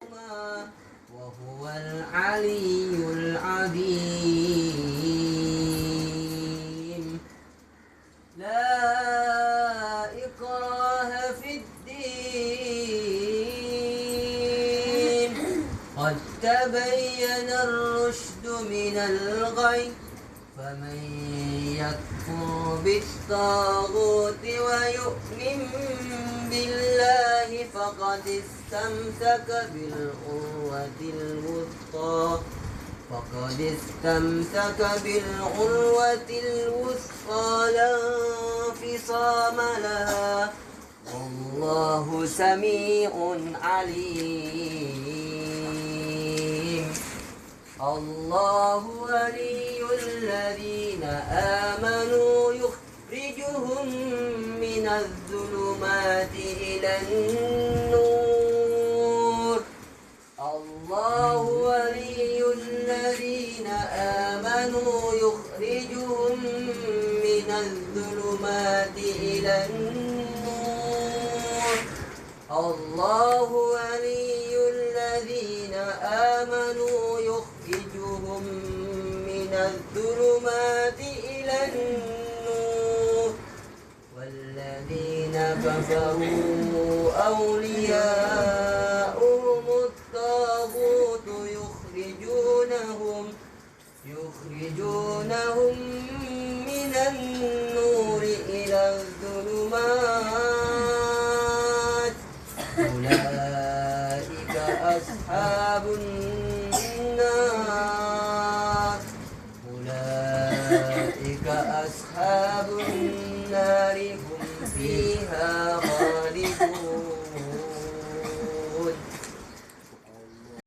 وهو العلي العظيم. لا إكراه في الدين، قد تبين الرشد من الغي، فمن يكفر بالطاغوت ويؤمن بالله فقد استمسك بالعروة الوثقى لا انفصام لها، والله سميع عليم. الله ولي الذين آمنوا يخرجهم من الظلمات إلى النور. الله ولي الذين آمنوا يخرجهم من الظلمات إلى النور. الله ولي الذين آمنوا يخرجهم من الظلمات إلى النور، والذين كفروا أولياؤهم الطاغوت يخرجونهم من النور إلى الظلمات. أولئك أصحاب النار